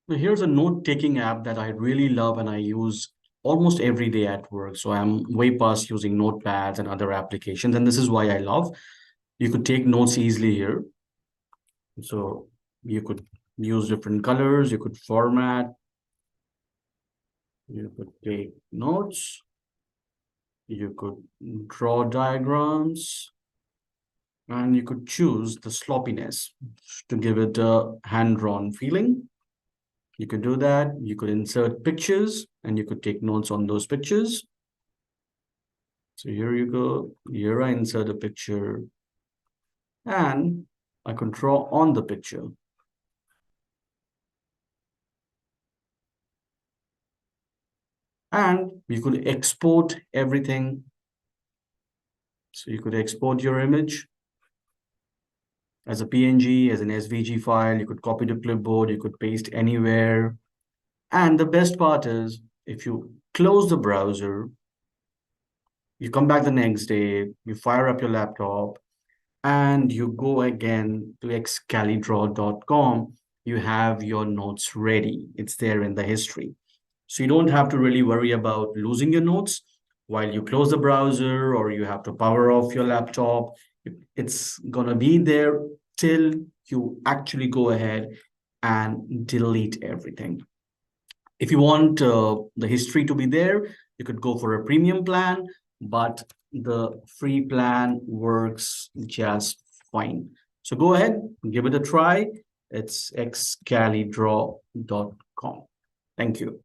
Now, here's a note-taking app that I really love and I use almost every day at work. So I'm way past using notepads and other applications, and this is why I love. You could take notes easily here. So you could use different colors, you could format, you could take notes, you could draw diagrams, and you could choose the sloppiness to give it a hand-drawn feeling. You could do that. You could insert pictures and you could take notes on those pictures. So here you go. Here I insert a picture and I could draw on the picture. And you could export everything. So you could export your image as a PNG, as an SVG file. You could copy to clipboard. You could paste anywhere. And the best part is if you close the browser, you come back the next day, you fire up your laptop, and you go again to excalidraw.com, you have your notes ready. It's there in the history. So you don't have to really worry about losing your notes while you close the browser or you have to power off your laptop. It's going to be there till you actually go ahead and delete everything. If you want the history to be there, you could go for a premium plan, but the free plan works just fine. So go ahead, give it a try. It's excalidraw.com. Thank you.